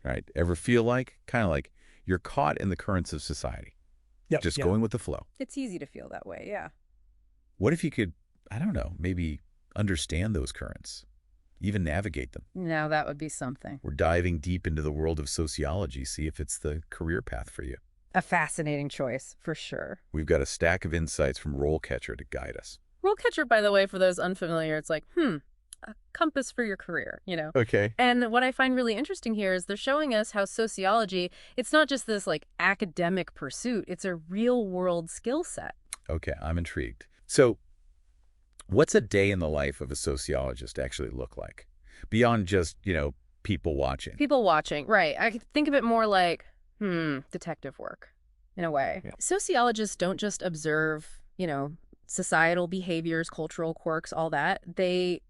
right? Ever feel like, kind of like, you're caught in the currents of society, Yep. just Yeah. going with the flow? It's easy to feel that way, yeah. What if you could, I don't know, maybe understand those currents, even navigate them? Now that would be something. We're diving deep into the world of sociology, see if it's the career path for you. A fascinating choice, for sure. We've got a stack of insights from RoleCatcher to guide us. RoleCatcher, by the way, for those unfamiliar, it's like, a compass for your career, Okay. And what I find really interesting here is they're showing us how sociology, it's not just this like academic pursuit, it's a real world skill set. Okay, I'm intrigued. So, what's a day in the life of a sociologist actually look like? Beyond just, people watching. People watching, right. I could think of it more like, detective work, in a way. Yeah. Sociologists don't just observe, societal behaviors, cultural quirks, all that. They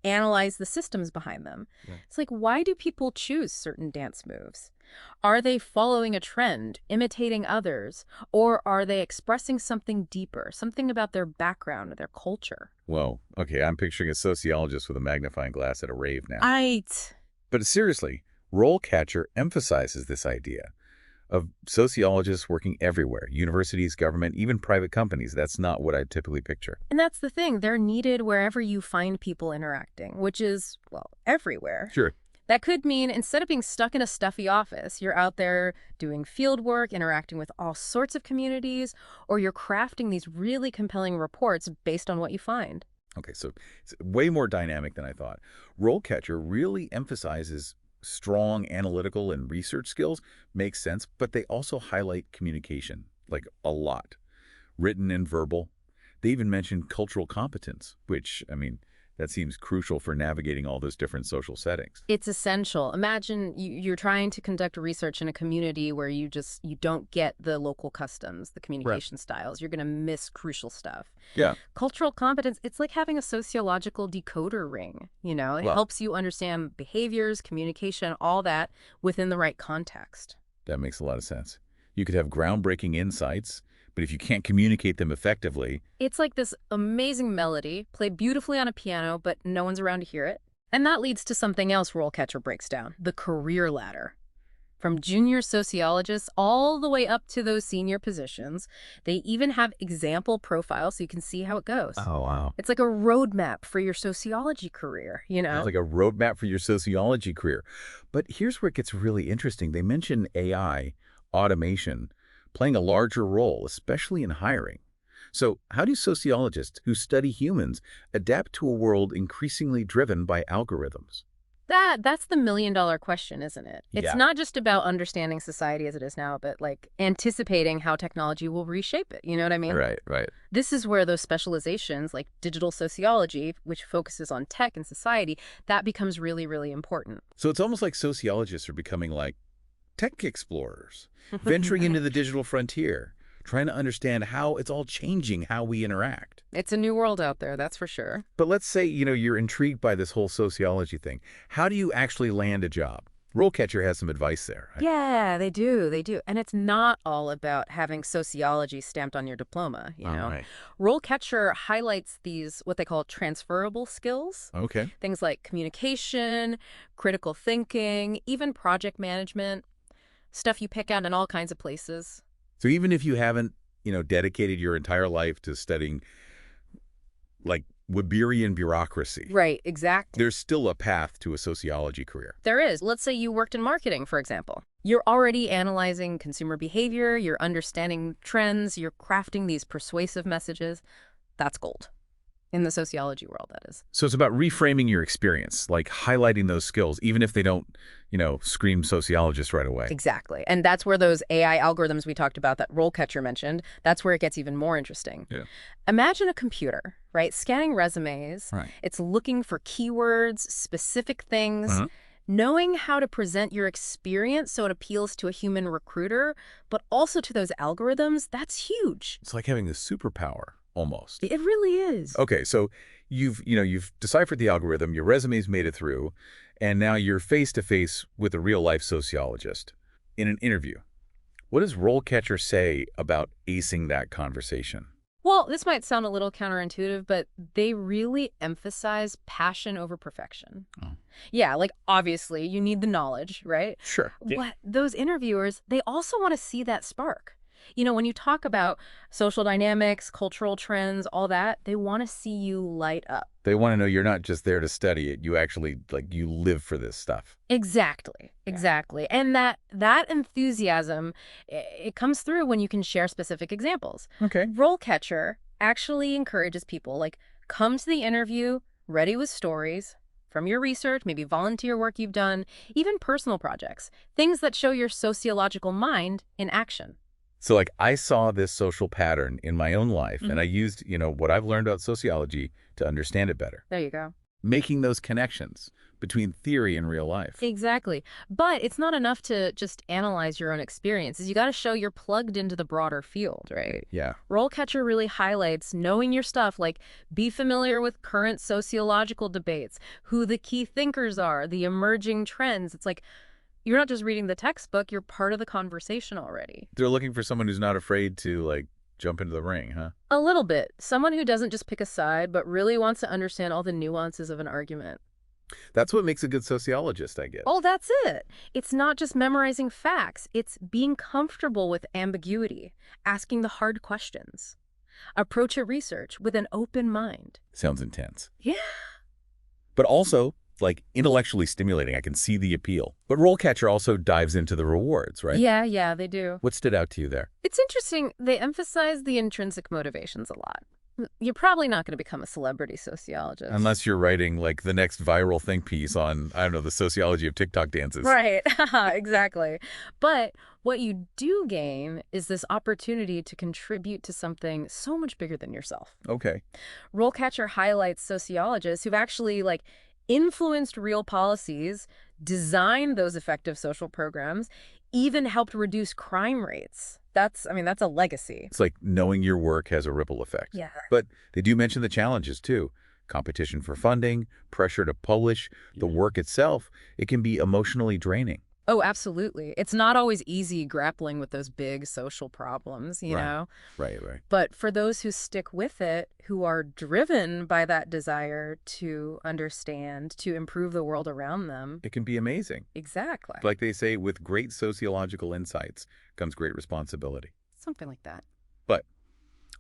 analyze the systems behind them. Yeah. It's like, why do people choose certain dance moves? Are they following a trend, imitating others, or are they expressing something deeper, something about their background or their culture? Whoa, okay, I'm picturing a sociologist with a magnifying glass at a rave now. Right. But seriously, RoleCatcher emphasizes this idea of sociologists working everywhere, universities, government, even private companies. That's not what I typically picture. And that's the thing. They're needed wherever you find people interacting, which is, well, everywhere. Sure. That could mean instead of being stuck in a stuffy office, you're out there doing field work, interacting with all sorts of communities, or you're crafting these really compelling reports based on what you find. Okay, so it's way more dynamic than I thought. RoleCatcher really emphasizes strong analytical and research skills. Makes sense, but they also highlight communication, like a lot. Written and verbal. They even mention cultural competence, which, that seems crucial for navigating all those different social settings. It's essential. Imagine you're trying to conduct research in a community where you don't get the local customs, the communication styles. You're going to miss crucial stuff. Yeah. Cultural competence, it's like having a sociological decoder ring, It helps you understand behaviors, communication, all that within the right context. That makes a lot of sense. You could have groundbreaking insights, but if you can't communicate them effectively... It's like this amazing melody, played beautifully on a piano, but no one's around to hear it. And that leads to something else RoleCatcher breaks down, the career ladder. From junior sociologists all the way up to those senior positions, they even have example profiles so you can see how it goes. Oh, wow. It's like a roadmap for your sociology career, It's like a roadmap for your sociology career. But here's where it gets really interesting. They mention AI, automation, playing a larger role, especially in hiring. So how do sociologists who study humans adapt to a world increasingly driven by algorithms? That's the million-dollar question, isn't it? It's Yeah. not just about understanding society as it is now, but like anticipating how technology will reshape it. You know what I mean? Right, right. This is where those specializations like digital sociology, which focuses on tech and society, that becomes really, really important. So it's almost like sociologists are becoming like tech explorers, venturing into the digital frontier, trying to understand how it's all changing how we interact. It's a new world out there, that's for sure. But let's say, you're intrigued by this whole sociology thing. How do you actually land a job? RoleCatcher has some advice there. Right? Yeah, they do. And it's not all about having sociology stamped on your diploma, Right. RoleCatcher highlights these, what they call transferable skills. Okay. Things like communication, critical thinking, even project management, stuff you pick out in all kinds of places. So even if you haven't, dedicated your entire life to studying, like, Weberian bureaucracy. Right, exactly. There's still a path to a sociology career. There is. Let's say you worked in marketing, for example. You're already analyzing consumer behavior, you're understanding trends, you're crafting these persuasive messages. That's gold. In the sociology world, that is. So it's about reframing your experience, like highlighting those skills, even if they don't, scream sociologist right away. Exactly. And that's where those AI algorithms we talked about that RoleCatcher mentioned, that's where it gets even more interesting. Yeah. Imagine a computer, right? Scanning resumes. Right. It's looking for keywords, specific things. Knowing how to present your experience so it appeals to a human recruiter, but also to those algorithms, that's huge. It's like having a superpower, almost. It really is. Okay, so you've deciphered the algorithm, your resume's made it through, and now you're face-to-face with a real-life sociologist in an interview. What does RoleCatcher say about acing that conversation? Well, this might sound a little counterintuitive, but they really emphasize passion over perfection. Oh. Yeah, like obviously you need the knowledge, right? Sure. Yeah. But those interviewers, they also want to see that spark. When you talk about social dynamics, cultural trends, all that, they want to see you light up. They want to know you're not just there to study it. You actually, you live for this stuff. Exactly. Yeah. Exactly. And that enthusiasm, it comes through when you can share specific examples. Okay. RoleCatcher actually encourages people like come to the interview ready with stories from your research, maybe volunteer work you've done, even personal projects, things that show your sociological mind in action. So I saw this social pattern in my own life, and I used, what I've learned about sociology to understand it better. There you go. Making those connections between theory and real life. Exactly. But it's not enough to just analyze your own experiences. You got to show you're plugged into the broader field, right? Yeah. RoleCatcher really highlights knowing your stuff, like be familiar with current sociological debates, who the key thinkers are, the emerging trends. It's like you're not just reading the textbook, you're part of the conversation already. They're looking for someone who's not afraid to, jump into the ring, huh? A little bit. Someone who doesn't just pick a side, but really wants to understand all the nuances of an argument. That's what makes a good sociologist, I guess. Oh, that's it. It's not just memorizing facts. It's being comfortable with ambiguity, asking the hard questions. Approach your research with an open mind. Sounds intense. Yeah. But also, intellectually stimulating. I can see the appeal. But RoleCatcher also dives into the rewards, right? Yeah, they do. What stood out to you there? It's interesting. They emphasize the intrinsic motivations a lot. You're probably not going to become a celebrity sociologist. Unless you're writing, the next viral think piece on, I don't know, the sociology of TikTok dances. Right. Exactly. But what you do gain is this opportunity to contribute to something so much bigger than yourself. Okay. RoleCatcher highlights sociologists who've actually, influenced real policies, designed those effective social programs, even helped reduce crime rates. That's a legacy. It's like knowing your work has a ripple effect. Yeah. But they do mention the challenges, too. Competition for funding, pressure to publish, the work itself. It can be emotionally draining. Oh, absolutely. It's not always easy grappling with those big social problems, you know? Right. But for those who stick with it, who are driven by that desire to understand, to improve the world around them. It can be amazing. Exactly. Like they say, with great sociological insights comes great responsibility. Something like that. But,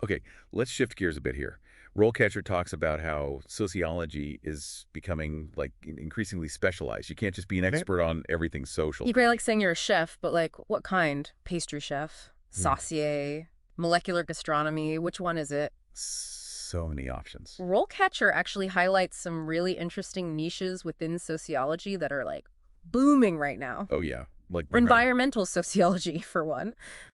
okay, let's shift gears a bit here. RoleCatcher talks about how sociology is becoming, increasingly specialized. You can't just be an expert on everything social. You probably saying you're a chef, but what kind? Pastry chef? Saucier? Molecular gastronomy? Which one is it? So many options. RoleCatcher actually highlights some really interesting niches within sociology that are, booming right now. Oh, yeah. Environmental sociology, for one.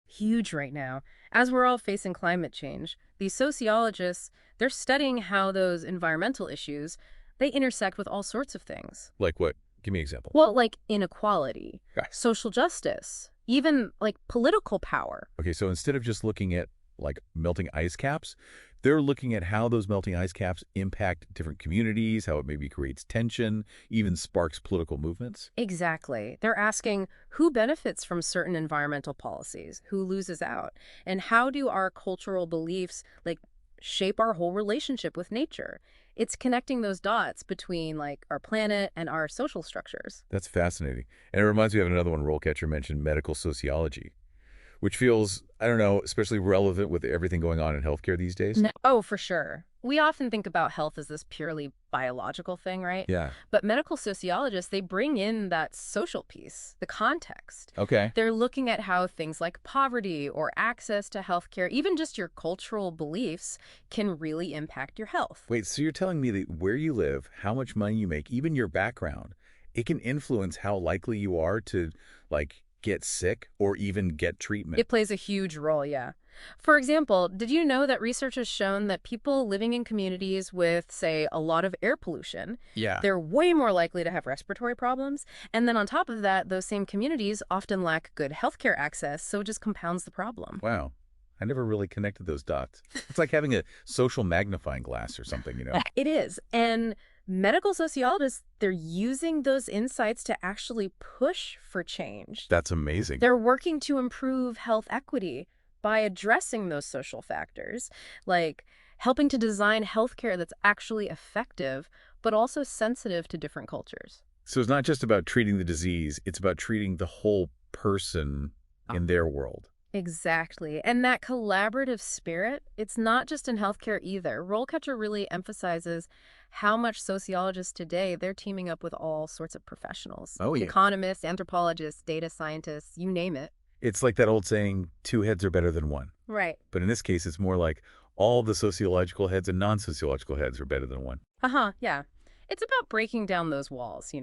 Huge right now. As we're all facing climate change, these sociologists, they're studying how those environmental issues, they intersect with all sorts of things. Like what? Give me an example. Well, inequality, Okay. social justice, even political power. Okay, so instead of just looking at melting ice caps, they're looking at how those melting ice caps impact different communities, how it maybe creates tension, even sparks political movements. Exactly. They're asking who benefits from certain environmental policies, who loses out, and how do our cultural beliefs shape our whole relationship with nature. It's connecting those dots between our planet and our social structures. That's fascinating. And it reminds me of another one RoleCatcher mentioned, medical sociology, which feels, I don't know, especially relevant with everything going on in healthcare these days. No. Oh, for sure. We often think about health as this purely biological thing, right? Yeah. But medical sociologists, they bring in that social piece, the context. Okay. They're looking at how things like poverty or access to healthcare, even just your cultural beliefs, can really impact your health. Wait, so you're telling me that where you live, how much money you make, even your background, it can influence how likely you are to, get sick or even get treatment? It plays a huge role, yeah. For example, did you know that research has shown that people living in communities with, say, a lot of air pollution, they're way more likely to have respiratory problems? And then on top of that, those same communities often lack good healthcare access, so it just compounds the problem. Wow. I never really connected those dots. It's like having a social magnifying glass or something, It is. And medical sociologists, they're using those insights to actually push for change. That's amazing. They're working to improve health equity, by addressing those social factors, like helping to design healthcare that's actually effective, but also sensitive to different cultures. So it's not just about treating the disease, it's about treating the whole person in their world. Exactly. And that collaborative spirit, it's not just in healthcare either. RoleCatcher really emphasizes how much sociologists today, they're teaming up with all sorts of professionals. Oh, yeah. Economists, anthropologists, data scientists, you name it. It's like that old saying, two heads are better than one. Right. But in this case, it's more like all the sociological heads and non-sociological heads are better than one. Uh-huh, yeah. It's about breaking down those walls,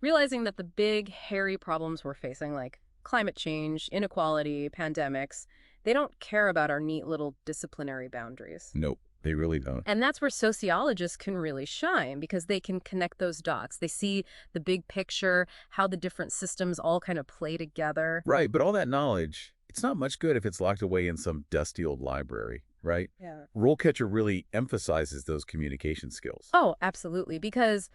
realizing that the big, hairy problems we're facing, like climate change, inequality, pandemics, they don't care about our neat little disciplinary boundaries. Nope, they really don't. And that's where sociologists can really shine because they can connect those dots. They see the big picture, how the different systems all kind of play together. Right, but all that knowledge, it's not much good if it's locked away in some dusty old library, right? Yeah. RoleCatcher really emphasizes those communication skills. Oh, absolutely. Because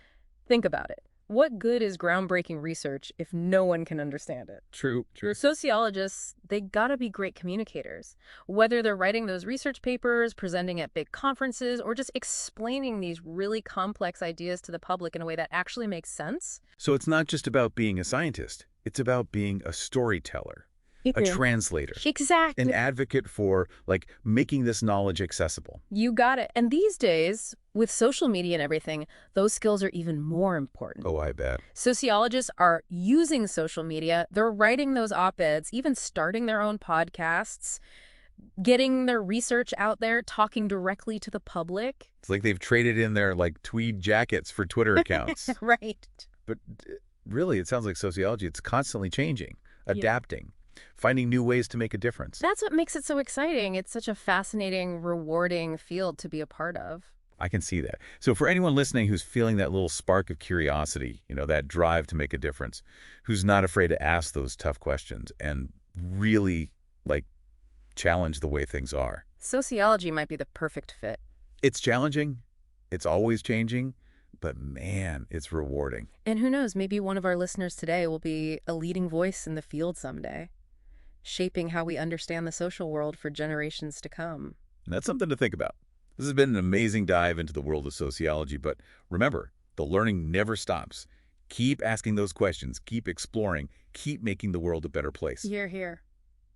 think about it. What good is groundbreaking research if no one can understand it? True. Sociologists, they gotta be great communicators. Whether they're writing those research papers, presenting at big conferences, or just explaining these really complex ideas to the public in a way that actually makes sense. So it's not just about being a scientist. It's about being a storyteller, a translator, Exactly. an advocate for, making this knowledge accessible. You got it. And these days, with social media and everything, those skills are even more important. Oh, I bet. Sociologists are using social media. They're writing those op-eds, even starting their own podcasts, getting their research out there, talking directly to the public. It's like they've traded in their, tweed jackets for Twitter accounts. Right. But really, it sounds like sociology, it's constantly changing, Yeah. adapting, finding new ways to make a difference. That's what makes it so exciting. It's such a fascinating, rewarding field to be a part of. I can see that. So for anyone listening who's feeling that little spark of curiosity, that drive to make a difference, who's not afraid to ask those tough questions and really, challenge the way things are. Sociology might be the perfect fit. It's challenging. It's always changing. But man, it's rewarding. And who knows, maybe one of our listeners today will be a leading voice in the field someday, shaping how we understand the social world for generations to come. And that's something to think about. This has been an amazing dive into the world of sociology, but remember, the learning never stops. Keep asking those questions, keep exploring, keep making the world a better place. Hear, hear.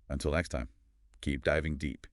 Until next time, keep diving deep.